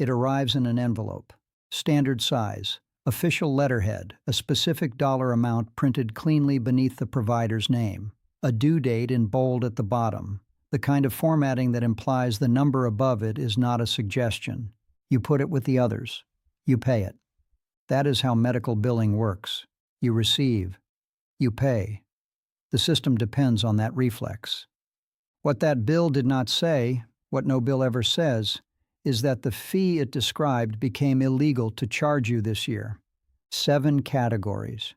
It arrives in an envelope, standard size, official letterhead, a specific dollar amount printed cleanly beneath the provider's name, a due date in bold at the bottom, the kind of formatting that implies the number above it is not a suggestion. You put it with the others. You pay it. That is how medical billing works. You receive. You pay. The system depends on that reflex. What that bill did not say, what no bill ever says, is that the fee it described became illegal to charge you this year. 7 categories.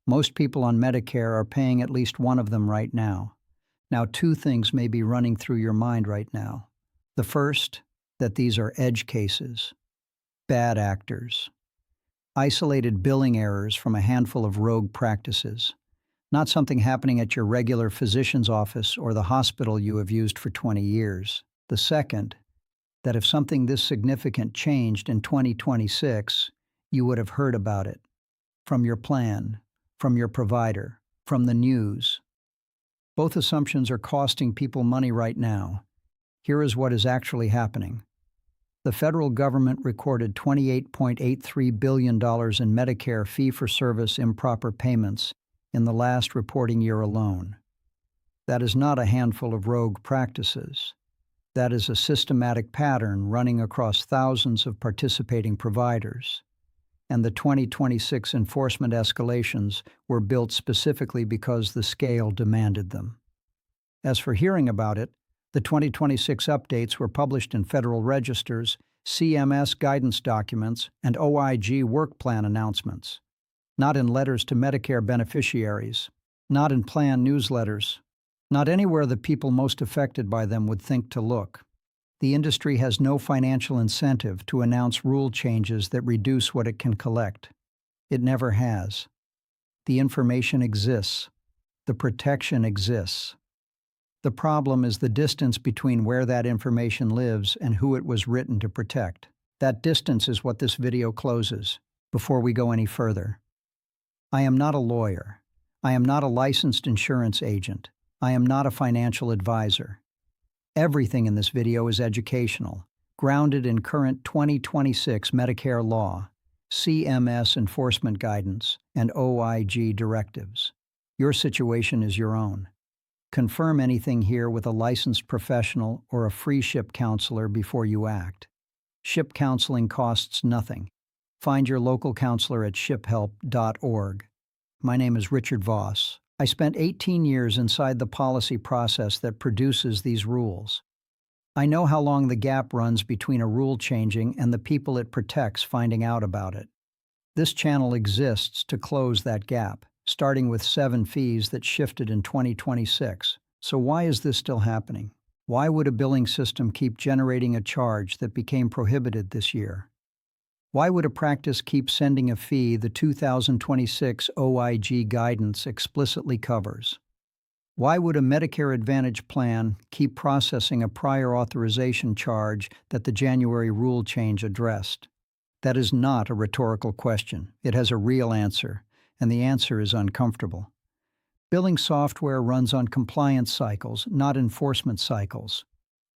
Most people on Medicare are paying at least one of them right now. Now, 2 things may be running through your mind right now. The first, that these are edge cases, bad actors, isolated billing errors from a handful of rogue practices, not something happening at your regular physician's office or the hospital you have used for 20 years. The second, that if something this significant changed in 2026, you would have heard about it. From your plan, from your provider, from the news. Both assumptions are costing people money right now. Here is what is actually happening. The federal government recorded $28.83 billion in Medicare fee-for-service improper payments in the last reporting year alone. That is not a handful of rogue practices. That is a systematic pattern running across thousands of participating providers. And the 2026 enforcement escalations were built specifically because the scale demanded them. As for hearing about it, the 2026 updates were published in federal registers, CMS guidance documents, and OIG work plan announcements. Not in letters to Medicare beneficiaries, not in plan newsletters, not anywhere the people most affected by them would think to look. The industry has no financial incentive to announce rule changes that reduce what it can collect. It never has. The information exists. The protection exists. The problem is the distance between where that information lives and who it was written to protect. That distance is what this video closes, before we go any further. I am not a lawyer. I am not a licensed insurance agent. I am not a financial advisor. Everything in this video is educational, grounded in current 2026 Medicare law, CMS enforcement guidance, and OIG directives. Your situation is your own. Confirm anything here with a licensed professional or a free SHIP counselor before you act. SHIP counseling costs nothing. Find your local counselor at shiphelp.org. My name is Richard Voss. I spent 18 years inside the policy process that produces these rules. I know how long the gap runs between a rule changing and the people it protects finding out about it. This channel exists to close that gap, starting with 7 fees that shifted in 2026. So why is this still happening? Why would a billing system keep generating a charge that became prohibited this year? Why would a practice keep sending a fee the 2026 OIG guidance explicitly covers? Why would a Medicare Advantage plan keep processing a prior authorization charge that the January rule change addressed? That is not a rhetorical question. It has a real answer, and the answer is uncomfortable. Billing software runs on compliance cycles, not enforcement cycles.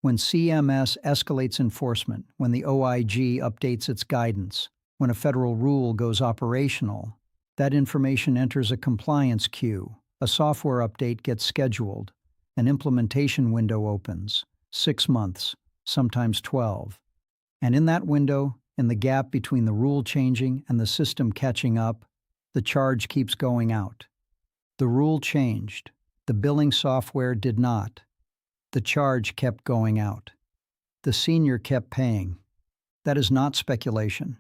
When CMS escalates enforcement, when the OIG updates its guidance, when a federal rule goes operational, that information enters a compliance queue, a software update gets scheduled, an implementation window opens, 6 months, sometimes 12. And in that window, in the gap between the rule changing and the system catching up, the charge keeps going out. The rule changed. The billing software did not. The charge kept going out. The senior kept paying. That is not speculation.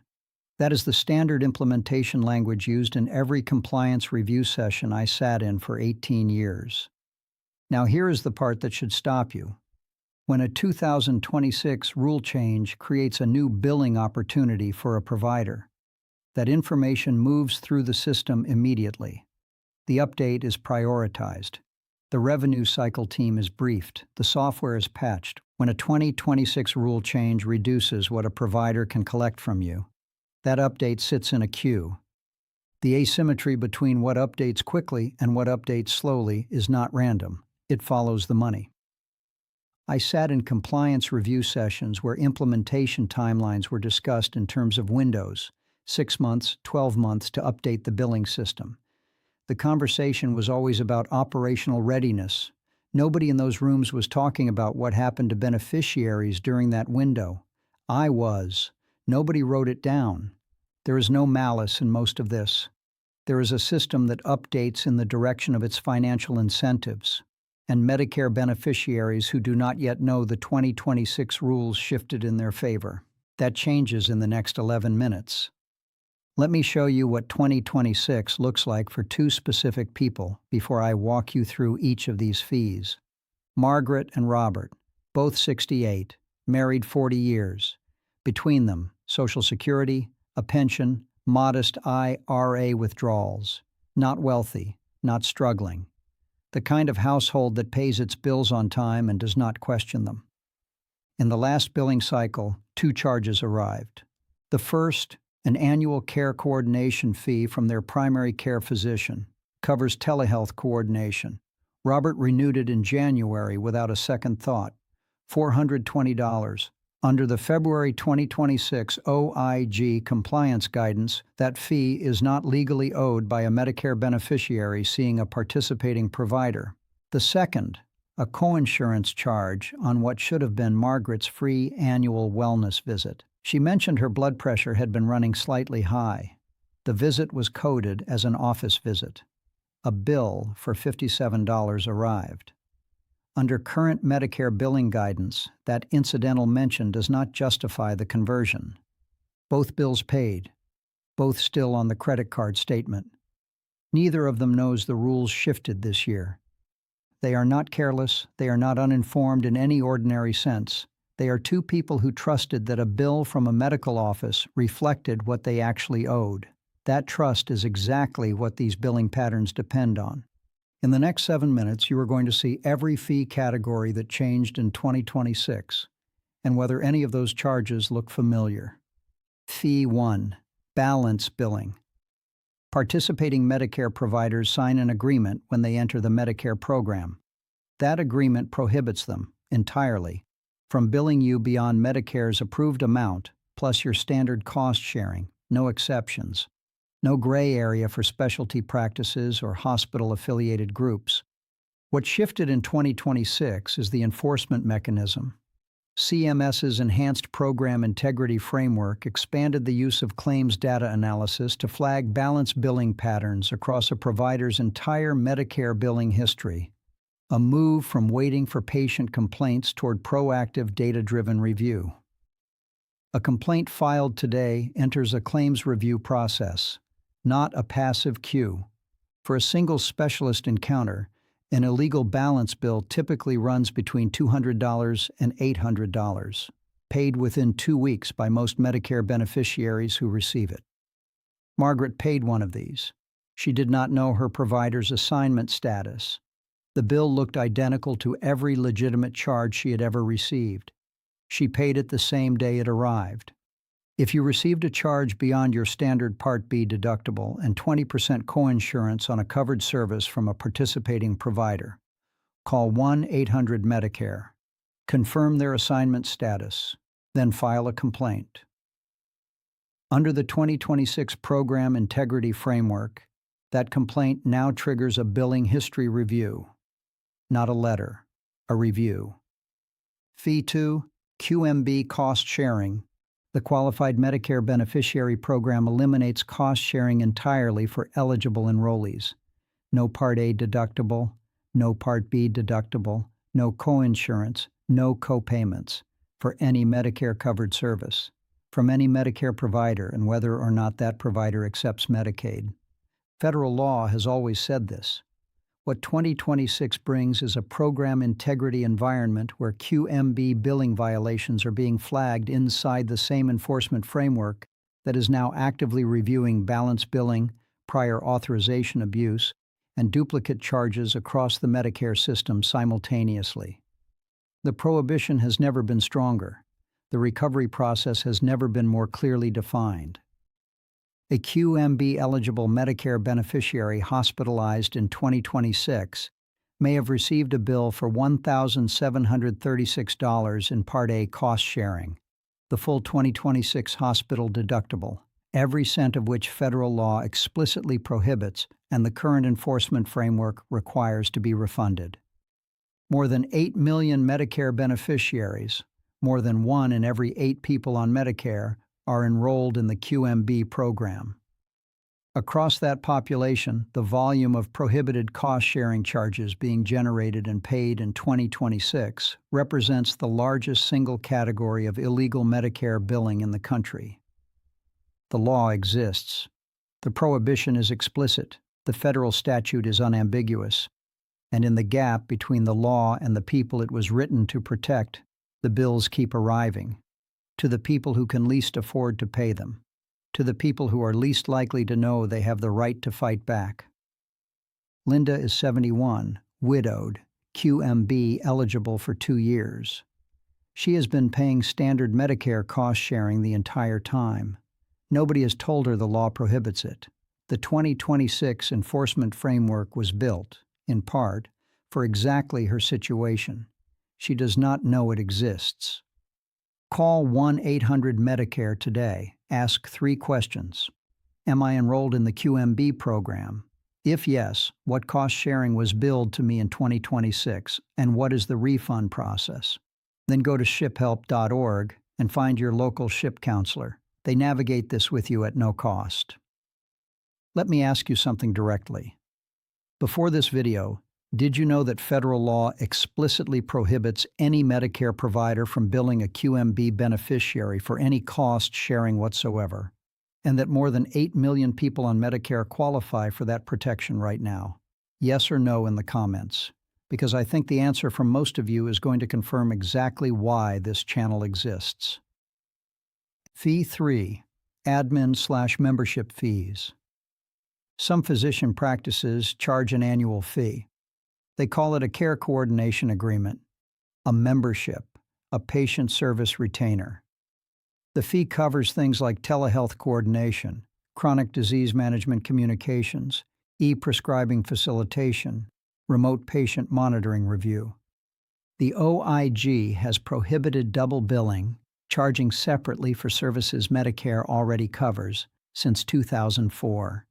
That is the standard implementation language used in every compliance review session I sat in for 18 years. Now here is the part that should stop you. When a 2026 rule change creates a new billing opportunity for a provider, that information moves through the system immediately. The update is prioritized. The revenue cycle team is briefed, the software is patched. When a 2026 rule change reduces what a provider can collect from you, that update sits in a queue. The asymmetry between what updates quickly and what updates slowly is not random. It follows the money. I sat in compliance review sessions where implementation timelines were discussed in terms of windows, 6 months, 12 months to update the billing system. The conversation was always about operational readiness. Nobody in those rooms was talking about what happened to beneficiaries during that window. I was. Nobody wrote it down. There is no malice in most of this. There is a system that updates in the direction of its financial incentives, and Medicare beneficiaries who do not yet know the 2026 rules shifted in their favor. That changes in the next 11 minutes. Let me show you what 2026 looks like for two specific people before I walk you through each of these fees. Margaret and Robert, both 68, married 40 years. Between them, Social Security, a pension, modest IRA withdrawals. Not wealthy, not struggling. The kind of household that pays its bills on time and does not question them. In the last billing cycle, two charges arrived. The first, an annual care coordination fee from their primary care physician, covers telehealth coordination. Robert renewed it in January without a second thought. $420. Under the February 2026 OIG compliance guidance, that fee is not legally owed by a Medicare beneficiary seeing a participating provider. The second, a coinsurance charge on what should have been Margaret's free annual wellness visit. She mentioned her blood pressure had been running slightly high. The visit was coded as an office visit. A bill for $57 arrived. Under current Medicare billing guidance, that incidental mention does not justify the conversion. Both bills paid, both still on the credit card statement. Neither of them knows the rules shifted this year. They are not careless, they are not uninformed in any ordinary sense. They are two people who trusted that a bill from a medical office reflected what they actually owed. That trust is exactly what these billing patterns depend on. In the next 7 minutes, you are going to see every fee category that changed in 2026, and whether any of those charges look familiar. Fee 1. Balance billing. Participating Medicare providers sign an agreement when they enter the Medicare program. That agreement prohibits them, entirely, from billing you beyond Medicare's approved amount, plus your standard cost sharing, no exceptions. No gray area for specialty practices or hospital-affiliated groups. What shifted in 2026 is the enforcement mechanism. CMS's Enhanced Program Integrity Framework expanded the use of claims data analysis to flag balance billing patterns across a provider's entire Medicare billing history, a move from waiting for patient complaints toward proactive data-driven review. A complaint filed today enters a claims review process, not a passive queue. For a single specialist encounter, an illegal balance bill typically runs between $200 and $800, paid within 2 weeks by most Medicare beneficiaries who receive it. Margaret paid one of these. She did not know her provider's assignment status. The bill looked identical to every legitimate charge she had ever received. She paid it the same day it arrived. If you received a charge beyond your standard Part B deductible and 20% coinsurance on a covered service from a participating provider, call 1-800-MEDICARE. Confirm their assignment status, then file a complaint. Under the 2026 Program Integrity Framework, that complaint now triggers a billing history review. Not a letter, a review. Fee 2, QMB cost sharing. The Qualified Medicare Beneficiary Program eliminates cost sharing entirely for eligible enrollees. No Part A deductible, no Part B deductible, no coinsurance, no copayments for any Medicare-covered service, from any Medicare provider and whether or not that provider accepts Medicaid. Federal law has always said this. What 2026 brings is a program integrity environment where QMB billing violations are being flagged inside the same enforcement framework that is now actively reviewing balance billing, prior authorization abuse, and duplicate charges across the Medicare system simultaneously. The prohibition has never been stronger. The recovery process has never been more clearly defined. A QMB-eligible Medicare beneficiary hospitalized in 2026 may have received a bill for $1,736 in Part A cost sharing, the full 2026 hospital deductible, every cent of which federal law explicitly prohibits and the current enforcement framework requires to be refunded. More than 8 million Medicare beneficiaries, more than 1 in every 8 people on Medicare, are enrolled in the QMB program. Across that population, the volume of prohibited cost-sharing charges being generated and paid in 2026 represents the largest single category of illegal Medicare billing in the country. The law exists. The prohibition is explicit. The federal statute is unambiguous. And in the gap between the law and the people it was written to protect, the bills keep arriving, to the people who can least afford to pay them, to the people who are least likely to know they have the right to fight back. Linda is 71, widowed, QMB eligible for 2 years. She has been paying standard Medicare cost sharing the entire time. Nobody has told her the law prohibits it. The 2026 enforcement framework was built, in part, for exactly her situation. She does not know it exists. Call 1-800-MEDICARE today. Ask 3 questions. Am I enrolled in the QMB program? If yes, what cost sharing was billed to me in 2026, and what is the refund process? Then go to shiphelp.org and find your local SHIP counselor. They navigate this with you at no cost. Let me ask you something directly. Before this video, did you know that federal law explicitly prohibits any Medicare provider from billing a QMB beneficiary for any cost sharing whatsoever, and that more than 8 million people on Medicare qualify for that protection right now? Yes or no in the comments, because I think the answer from most of you is going to confirm exactly why this channel exists. Fee 3. Admin/membership fees. Some physician practices charge an annual fee. They call it a care coordination agreement, a membership, a patient service retainer. The fee covers things like telehealth coordination, chronic disease management communications, e-prescribing facilitation, remote patient monitoring review. The OIG has prohibited double billing, charging separately for services Medicare already covers, since 2004.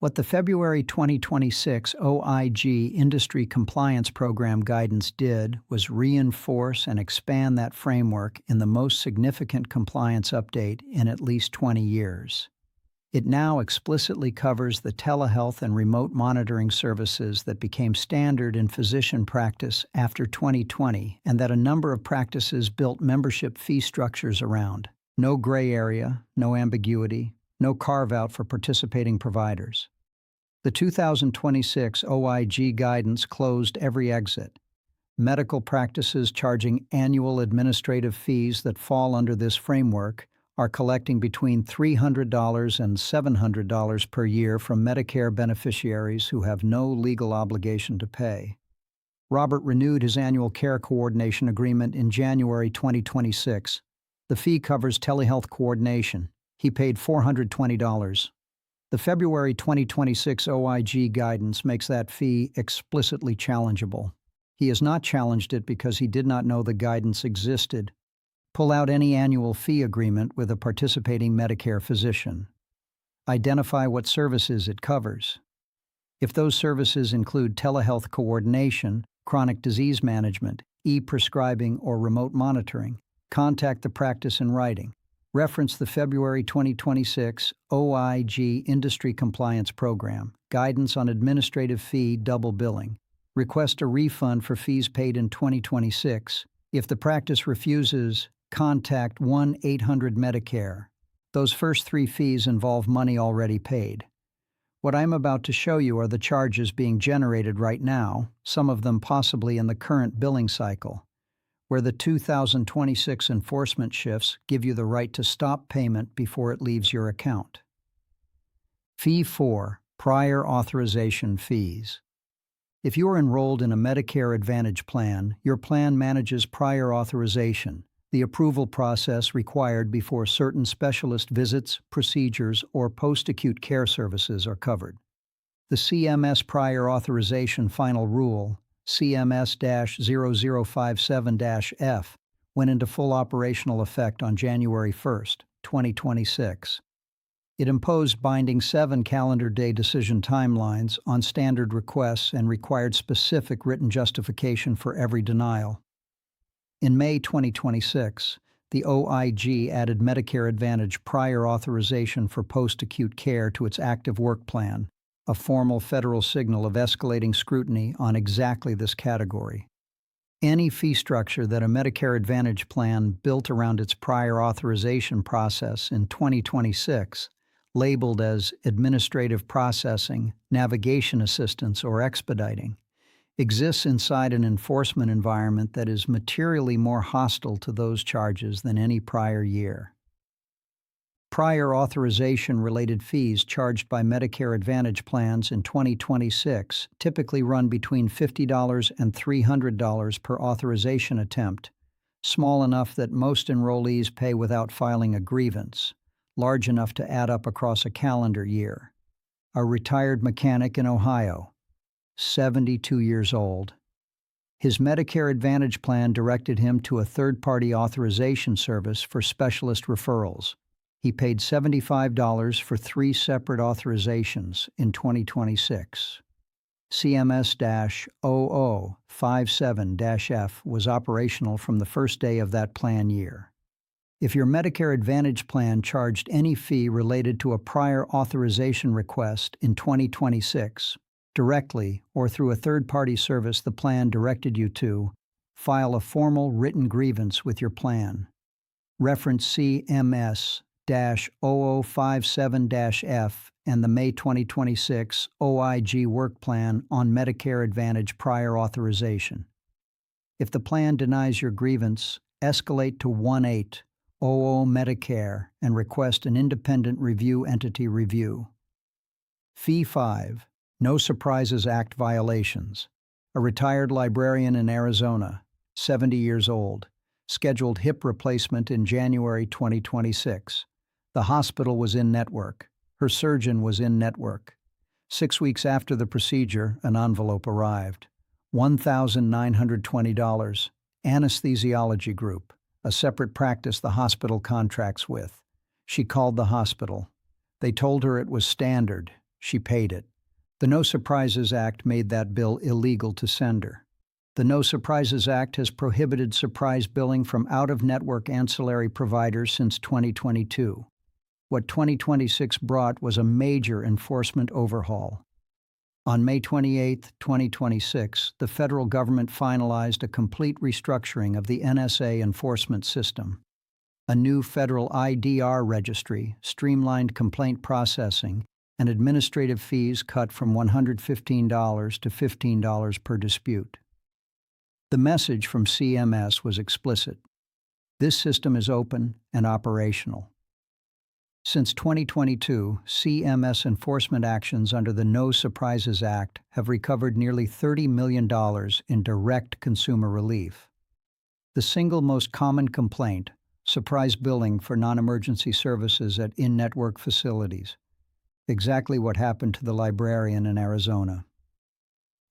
What the February 2026 OIG Industry Compliance Program guidance did was reinforce and expand that framework in the most significant compliance update in at least 20 years. It now explicitly covers the telehealth and remote monitoring services that became standard in physician practice after 2020 and that a number of practices built membership fee structures around. No gray area, no ambiguity, no carve-out for participating providers. The 2026 OIG guidance closed every exit. Medical practices charging annual administrative fees that fall under this framework are collecting between $300 and $700 per year from Medicare beneficiaries who have no legal obligation to pay. Robert renewed his annual care coordination agreement in January 2026. The fee covers telehealth coordination. He paid $420. The February 2026 OIG guidance makes that fee explicitly challengeable. He has not challenged it because he did not know the guidance existed. Pull out any annual fee agreement with a participating Medicare physician. Identify what services it covers. If those services include telehealth coordination, chronic disease management, e-prescribing, or remote monitoring, contact the practice in writing. Reference the February 2026 OIG Industry Compliance Program, Guidance on Administrative Fee Double Billing. Request a refund for fees paid in 2026. If the practice refuses, contact 1-800-MEDICARE. Those first 3 fees involve money already paid. What I'm about to show you are the charges being generated right now, some of them possibly in the current billing cycle, where the 2026 enforcement shifts give you the right to stop payment before it leaves your account. Fee 4. Prior authorization fees. If you are enrolled in a Medicare Advantage plan, your plan manages prior authorization, the approval process required before certain specialist visits, procedures, or post-acute care services are covered. The CMS Prior Authorization Final Rule, CMS-0057-F, went into full operational effect on January 1, 2026. It imposed binding 7-calendar-day decision timelines on standard requests and required specific written justification for every denial. In May 2026, the OIG added Medicare Advantage prior authorization for post-acute care to its active work plan, a formal federal signal of escalating scrutiny on exactly this category. Any fee structure that a Medicare Advantage plan built around its prior authorization process in 2026, labeled as administrative processing, navigation assistance, or expediting, exists inside an enforcement environment that is materially more hostile to those charges than any prior year. Prior authorization-related fees charged by Medicare Advantage plans in 2026 typically run between $50 and $300 per authorization attempt, small enough that most enrollees pay without filing a grievance, large enough to add up across a calendar year. A retired mechanic in Ohio, 72 years old. His Medicare Advantage plan directed him to a third-party authorization service for specialist referrals. He paid $75 for 3 separate authorizations in 2026. CMS-0057-F was operational from the first day of that plan year. If your Medicare Advantage plan charged any fee related to a prior authorization request in 2026, directly or through a third-party service the plan directed you to, file a formal written grievance with your plan. Reference CMS-0057-F and the May 2026 OIG Work Plan on Medicare Advantage prior authorization. If the plan denies your grievance, escalate to 1800 Medicare and request an independent review entity review. Fee 5. No Surprises Act violations. A retired librarian in Arizona, 70 years old, scheduled hip replacement in January 2026. The hospital was in network. Her surgeon was in network. 6 weeks after the procedure, an envelope arrived. $1,920. Anesthesiology Group, a separate practice the hospital contracts with. She called the hospital. They told her it was standard. She paid it. The No Surprises Act made that bill illegal to send her. The No Surprises Act has prohibited surprise billing from out-of-network ancillary providers since 2022. What 2026 brought was a major enforcement overhaul. On May 28, 2026, the federal government finalized a complete restructuring of the NSA enforcement system. A new federal IDR registry, streamlined complaint processing, and administrative fees cut from $115 to $15 per dispute. The message from CMS was explicit. This system is open and operational. Since 2022, CMS enforcement actions under the No Surprises Act have recovered nearly $30 million in direct consumer relief. The single most common complaint, surprise billing for non-emergency services at in-network facilities. Exactly what happened to the librarian in Arizona.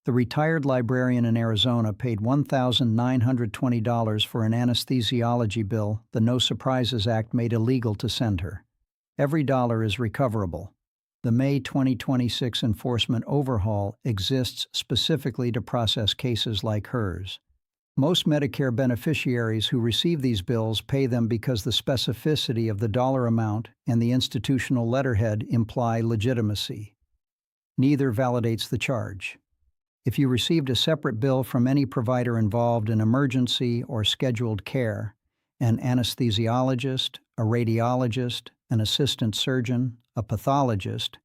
The retired librarian in Arizona paid $1,920 for an anesthesiology bill the No Surprises Act made illegal to send her. Every dollar is recoverable. The May 2026 enforcement overhaul exists specifically to process cases like hers. Most Medicare beneficiaries who receive these bills pay them because the specificity of the dollar amount and the institutional letterhead imply legitimacy. Neither validates the charge. If you received a separate bill from any provider involved in emergency or scheduled care, an anesthesiologist, a radiologist, an assistant surgeon, a pathologist,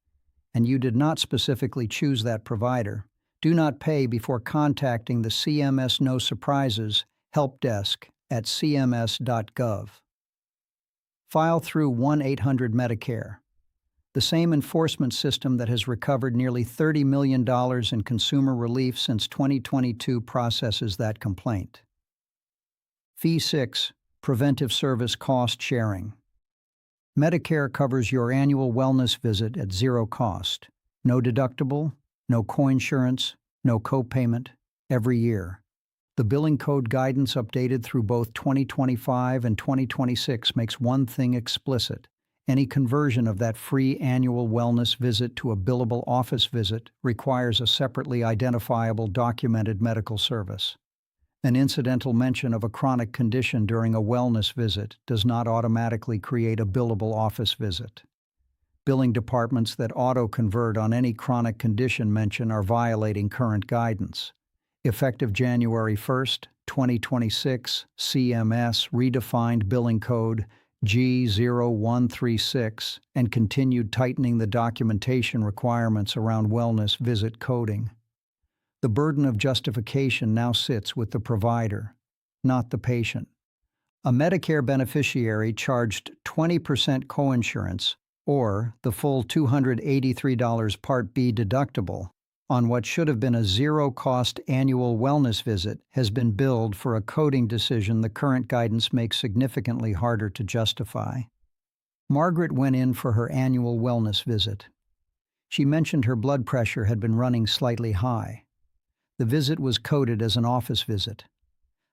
and you did not specifically choose that provider, do not pay before contacting the CMS No Surprises help desk at cms.gov. File through 1-800-Medicare, the same enforcement system that has recovered nearly $30 million in consumer relief since 2022 processes that complaint. Fee 6. Preventive Service Cost Sharing. Medicare covers your annual wellness visit at zero cost. No deductible, no coinsurance, no copayment, every year. The billing code guidance updated through both 2025 and 2026 makes one thing explicit. Any conversion of that free annual wellness visit to a billable office visit requires a separately identifiable documented medical service. An incidental mention of a chronic condition during a wellness visit does not automatically create a billable office visit. Billing departments that auto-convert on any chronic condition mention are violating current guidance. Effective January 1, 2026, CMS redefined billing code G0136 and continued tightening the documentation requirements around wellness visit coding. The burden of justification now sits with the provider, not the patient. A Medicare beneficiary charged 20% coinsurance, or the full $283 Part B deductible, on what should have been a zero-cost annual wellness visit has been billed for a coding decision the current guidance makes significantly harder to justify. Margaret went in for her annual wellness visit. She mentioned her blood pressure had been running slightly high. The visit was coded as an office visit.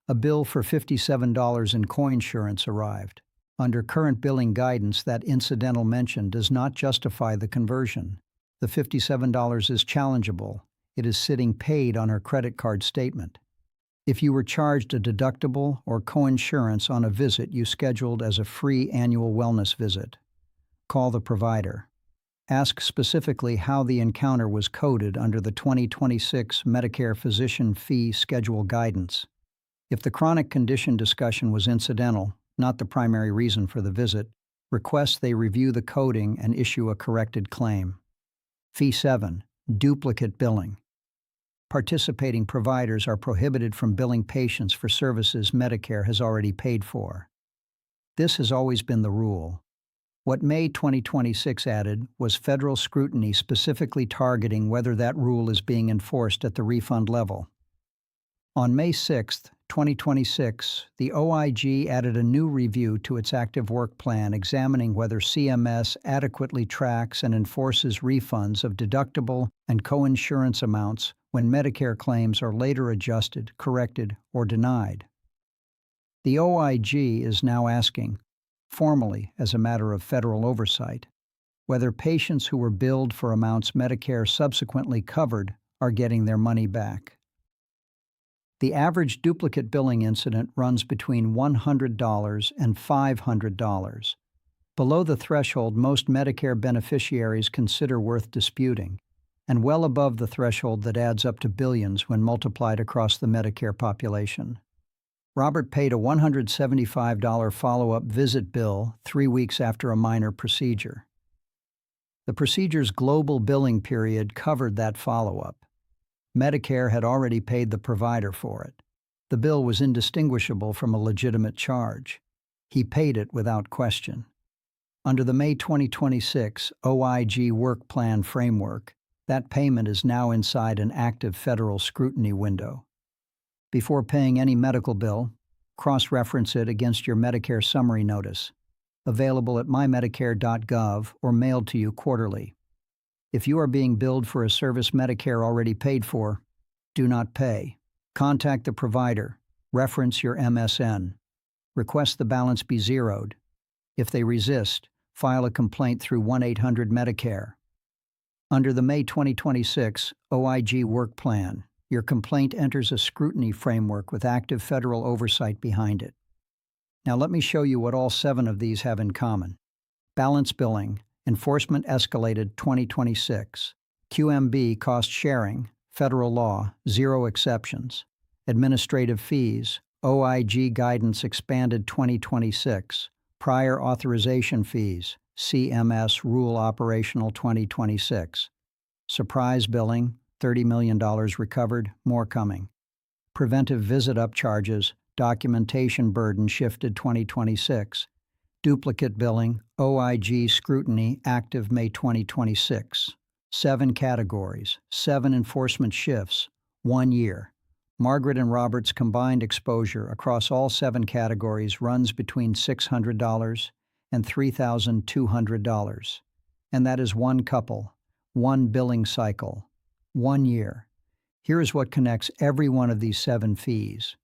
A bill for $57 in coinsurance arrived. Under current billing guidance, that incidental mention does not justify the conversion. The $57 is challengeable. It is sitting paid on her credit card statement. If you were charged a deductible or coinsurance on a visit you scheduled as a free annual wellness visit, call the provider. Ask specifically how the encounter was coded under the 2026 Medicare Physician Fee Schedule guidance. If the chronic condition discussion was incidental, not the primary reason for the visit, request they review the coding and issue a corrected claim. Fee 7. Duplicate billing. Participating providers are prohibited from billing patients for services Medicare has already paid for. This has always been the rule. What May 2026 added was federal scrutiny specifically targeting whether that rule is being enforced at the refund level. On May 6, 2026, the OIG added a new review to its active work plan examining whether CMS adequately tracks and enforces refunds of deductible and coinsurance amounts when Medicare claims are later adjusted, corrected, or denied. The OIG is now asking, formally as a matter of federal oversight, whether patients who were billed for amounts Medicare subsequently covered are getting their money back. The average duplicate billing incident runs between $100 and $500, below the threshold most Medicare beneficiaries consider worth disputing, and well above the threshold that adds up to billions when multiplied across the Medicare population. Robert paid a $175 follow-up visit bill 3 weeks after a minor procedure. The procedure's global billing period covered that follow-up. Medicare had already paid the provider for it. The bill was indistinguishable from a legitimate charge. He paid it without question. Under the May 2026 OIG Work Plan framework, that payment is now inside an active federal scrutiny window. Before paying any medical bill, cross-reference it against your Medicare summary notice, available at mymedicare.gov or mailed to you quarterly. If you are being billed for a service Medicare already paid for, do not pay. Contact the provider. Reference your MSN. Request the balance be zeroed. If they resist, file a complaint through 1-800-MEDICARE. Under the May 2026 OIG Work Plan, your complaint enters a scrutiny framework with active federal oversight behind it. Now let me show you what all 7 of these have in common. Balance billing, enforcement escalated 2026. QMB cost sharing, federal law, 0 exceptions. Administrative fees, OIG guidance expanded 2026. Prior authorization fees, CMS rule operational 2026. Surprise billing, $30 million recovered, more coming. Preventive visit upcharges, documentation burden shifted 2026. Duplicate billing, OIG scrutiny active May 2026. 7 categories, 7 enforcement shifts, 1 year. Margaret and Robert's combined exposure across all 7 categories runs between $600 and $3,200. And that is 1 couple, 1 billing cycle, 1 year. Here is what connects every one of these 7 fees.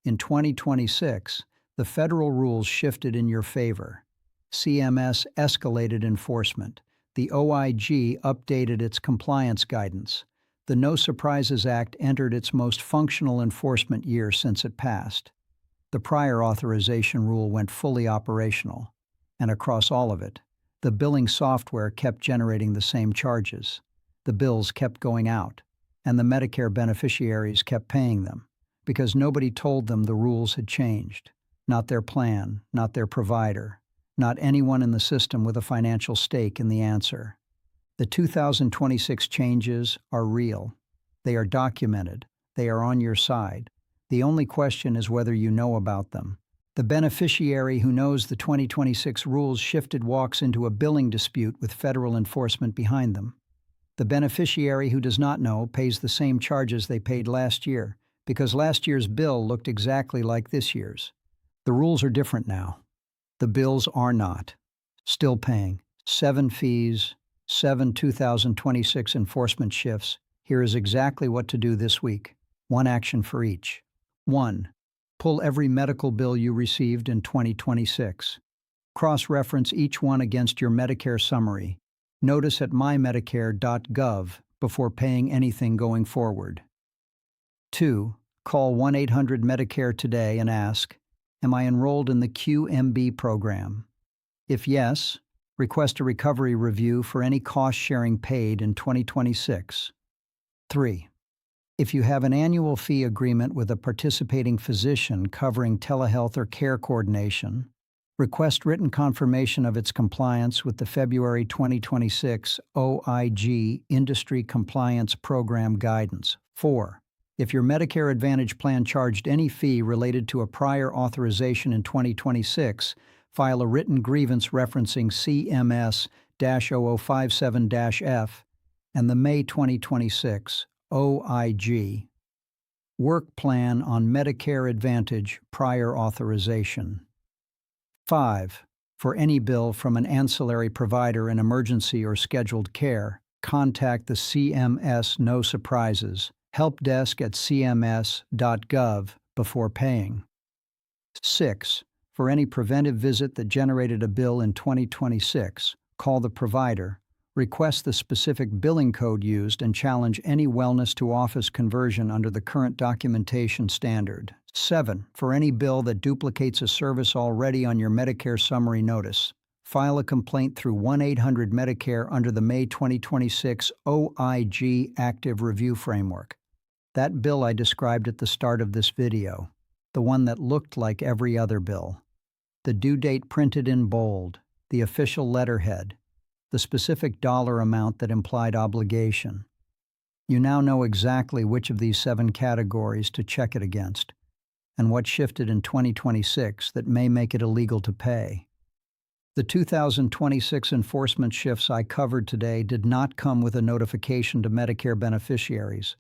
In 2026, the federal rules shifted in your favor. CMS escalated enforcement. The OIG updated its compliance guidance. The No Surprises Act entered its most functional enforcement year since it passed. The prior authorization rule went fully operational, and across all of it, the billing software kept generating the same charges. The bills kept going out, and the Medicare beneficiaries kept paying them, because nobody told them the rules had changed. Not their plan, not their provider, not anyone in the system with a financial stake in the answer. The 2026 changes are real. They are documented. They are on your side. The only question is whether you know about them. The beneficiary who knows the 2026 rules shifted walks into a billing dispute with federal enforcement behind them. The beneficiary who does not know pays the same charges they paid last year, because last year's bill looked exactly like this year's. The rules are different now. The bills are not. Still paying. 7 fees, 7 2026 enforcement shifts. Here is exactly what to do this week. 1 action for each. 1. Pull every medical bill you received in 2026. Cross-reference each one against your Medicare summary. Notice at mymedicare.gov before paying anything going forward. 2. Call 1-800-MEDICARE today and ask, "Am I enrolled in the QMB program?" If yes, request a recovery review for any cost-sharing paid in 2026. 3. If you have an annual fee agreement with a participating physician covering telehealth or care coordination, request written confirmation of its compliance with the February 2026 OIG Industry Compliance Program Guidance. 4. If your Medicare Advantage plan charged any fee related to a prior authorization in 2026, file a written grievance referencing CMS-0057-F and the May 2026 OIG Work Plan on Medicare Advantage Prior Authorization. 5. For any bill from an ancillary provider in emergency or scheduled care, contact the CMS No Surprises help desk at cms.gov before paying. 6. For any preventive visit that generated a bill in 2026, call the provider, request the specific billing code used, and challenge any wellness to office conversion under the current documentation standard. 7. For any bill that duplicates a service already on your Medicare summary notice, file a complaint through 1-800-MEDICARE under the May 2026 OIG Active Review Framework. That bill I described at the start of this video, the one that looked like every other bill. The due date printed in bold, the official letterhead, the specific dollar amount that implied obligation. You now know exactly which of these 7 categories to check it against, and what shifted in 2026 that may make it illegal to pay. The 2026 enforcement shifts I covered today did not come with a notification to Medicare beneficiaries.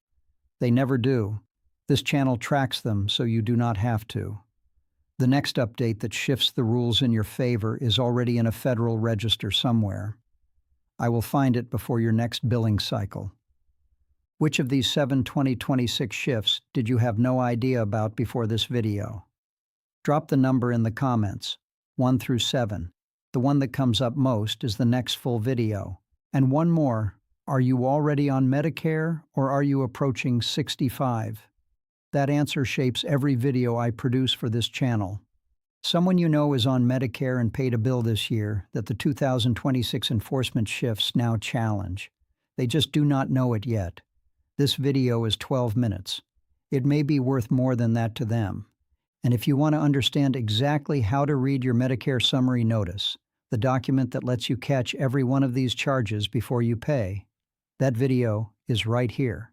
They never do. This channel tracks them so you do not have to. The next update that shifts the rules in your favor is already in a federal register somewhere. I will find it before your next billing cycle. Which of these 7 2026 shifts did you have no idea about before this video? Drop the number in the comments, 1 through 7. The one that comes up most is the next full video. And one more, are you already on Medicare or are you approaching 65? That answer shapes every video I produce for this channel. Someone you know is on Medicare and paid a bill this year that the 2026 enforcement shifts now challenge. They just do not know it yet. This video is 12 minutes. It may be worth more than that to them. And if you want to understand exactly how to read your Medicare summary notice, the document that lets you catch every one of these charges before you pay, that video is right here.